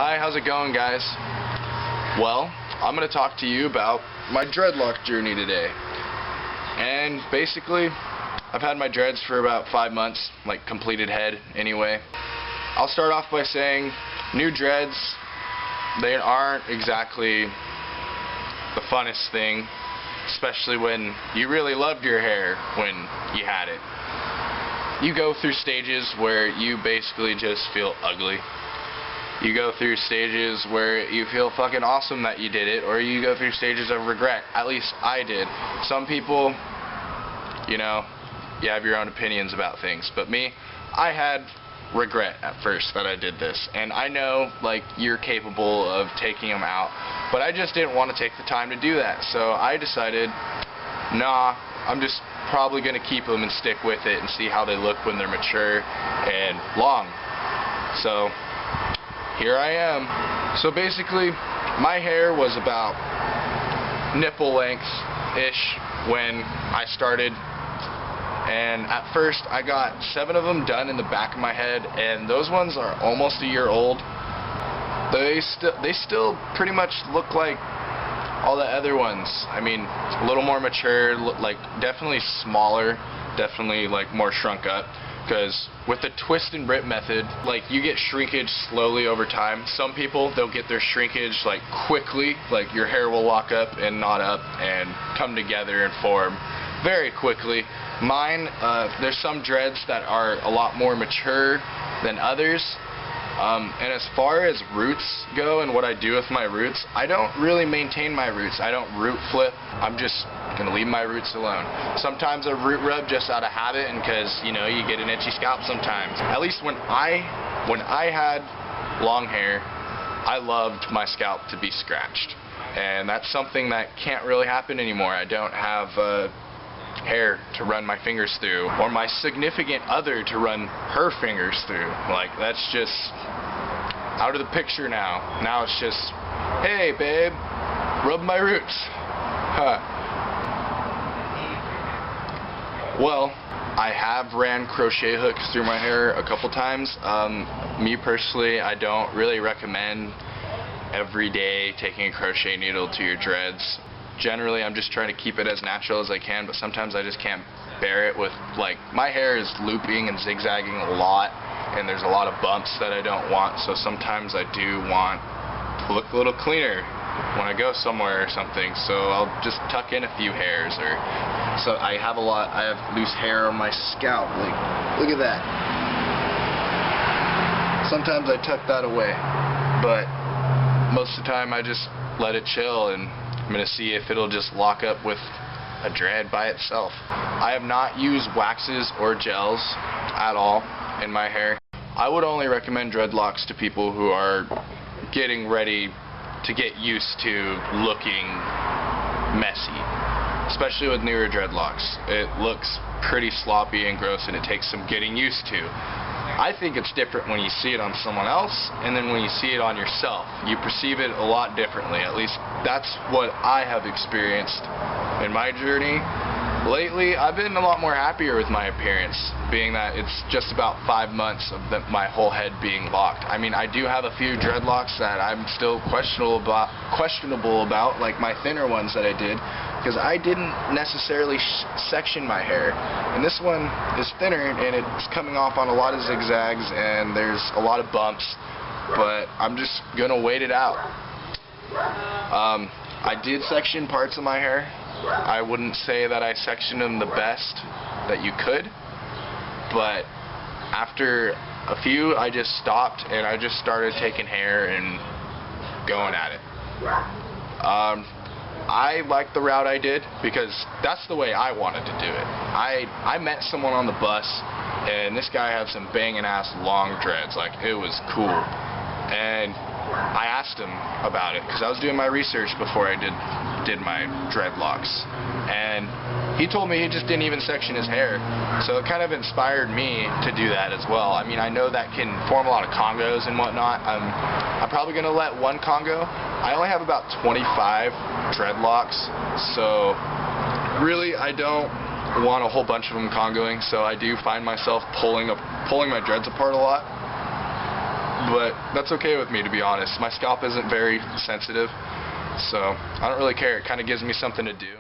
Hi, how's it going, guys? Well, I'm going to talk to you about my dreadlock journey today. And basically, I've had my dreads for about 5 months, like completed head anyway. I'll start off by saying new dreads, they aren't exactly the funnest thing, especially when you really loved your hair when you had it. You go through stages where you basically just feel ugly. You go through stages where you feel fucking awesome that you did it, or you go through stages of regret. At least I did. Some people, you know, you have your own opinions about things, but me, I had regret at first that I did this, and I know, like, you're capable of taking them out, but I just didn't want to take the time to do that, so I decided, nah, I'm just probably going to keep them and stick with it and see how they look when they're mature and long. So here I am. So basically, my hair was about nipple length-ish when I started, and at first I got 7 of them done in the back of my head, and those ones are almost a year old. They still pretty much look like all the other ones. I mean, a little more mature, like definitely smaller, definitely like more shrunk up. Because with the twist and rip method, like, you get shrinkage slowly over time. Some people, they'll get their shrinkage like quickly, like your hair will lock up and knot up and come together and form very quickly. Mine, there's some dreads that are a lot more mature than others. And as far as roots go and what I do with my roots, I don't really maintain my roots. I don't root flip. I'm just gonna leave my roots alone. Sometimes I root rub just out of habit, and because, you know, you get an itchy scalp sometimes. At least when I had long hair, I loved my scalp to be scratched, and that's something that can't really happen anymore. I don't have hair to run my fingers through, or my significant other to run her fingers through. Like, that's just out of the picture now. Now it's just, hey babe, rub my roots. Huh. Well, I have ran crochet hooks through my hair a couple times. Me personally, I don't really recommend every day taking a crochet needle to your dreads. Generally, I'm just trying to keep it as natural as I can, but sometimes I just can't bear it with, like, my hair is looping and zigzagging a lot, and there's a lot of bumps that I don't want, so sometimes I do want to look a little cleaner when I go somewhere or something, so I'll just tuck in a few hairs, or, so I have loose hair on my scalp, like, look at that. Sometimes I tuck that away, but most of the time I just let it chill, and I'm going to see if it'll just lock up with a dread by itself. I have not used waxes or gels at all in my hair. I would only recommend dreadlocks to people who are getting ready to get used to looking messy, especially with newer dreadlocks. It looks pretty sloppy and gross, and it takes some getting used to. I think it's different when you see it on someone else, and then when you see it on yourself. You perceive it a lot differently. At least that's what I have experienced in my journey. Lately, I've been a lot more happier with my appearance, being that it's just about 5 months of my whole head being locked. I mean, I do have a few dreadlocks that I'm still questionable about, like my thinner ones that I did, because I didn't necessarily section my hair. And this one is thinner, and it's coming off on a lot of zigzags, and there's a lot of bumps, but I'm just gonna wait it out. I did section parts of my hair. I wouldn't say that I sectioned them the best that you could, but after a few I just stopped and I just started taking hair and going at it. I liked the route I did because that's the way I wanted to do it. I met someone on the bus, and this guy had some banging ass long dreads, like, it was cool, and I asked him about it because I was doing my research before I did my dreadlocks, and he told me he just didn't even section his hair, so it kind of inspired me to do that as well. I mean, I know that can form a lot of congos and whatnot. I'm probably going to let one congo. I only have about 25 dreadlocks, so really I don't want a whole bunch of them congoing, so I do find myself pulling my dreads apart a lot. but that's okay with me, to be honest. My scalp isn't very sensitive, so I don't really care. It kind of gives me something to do.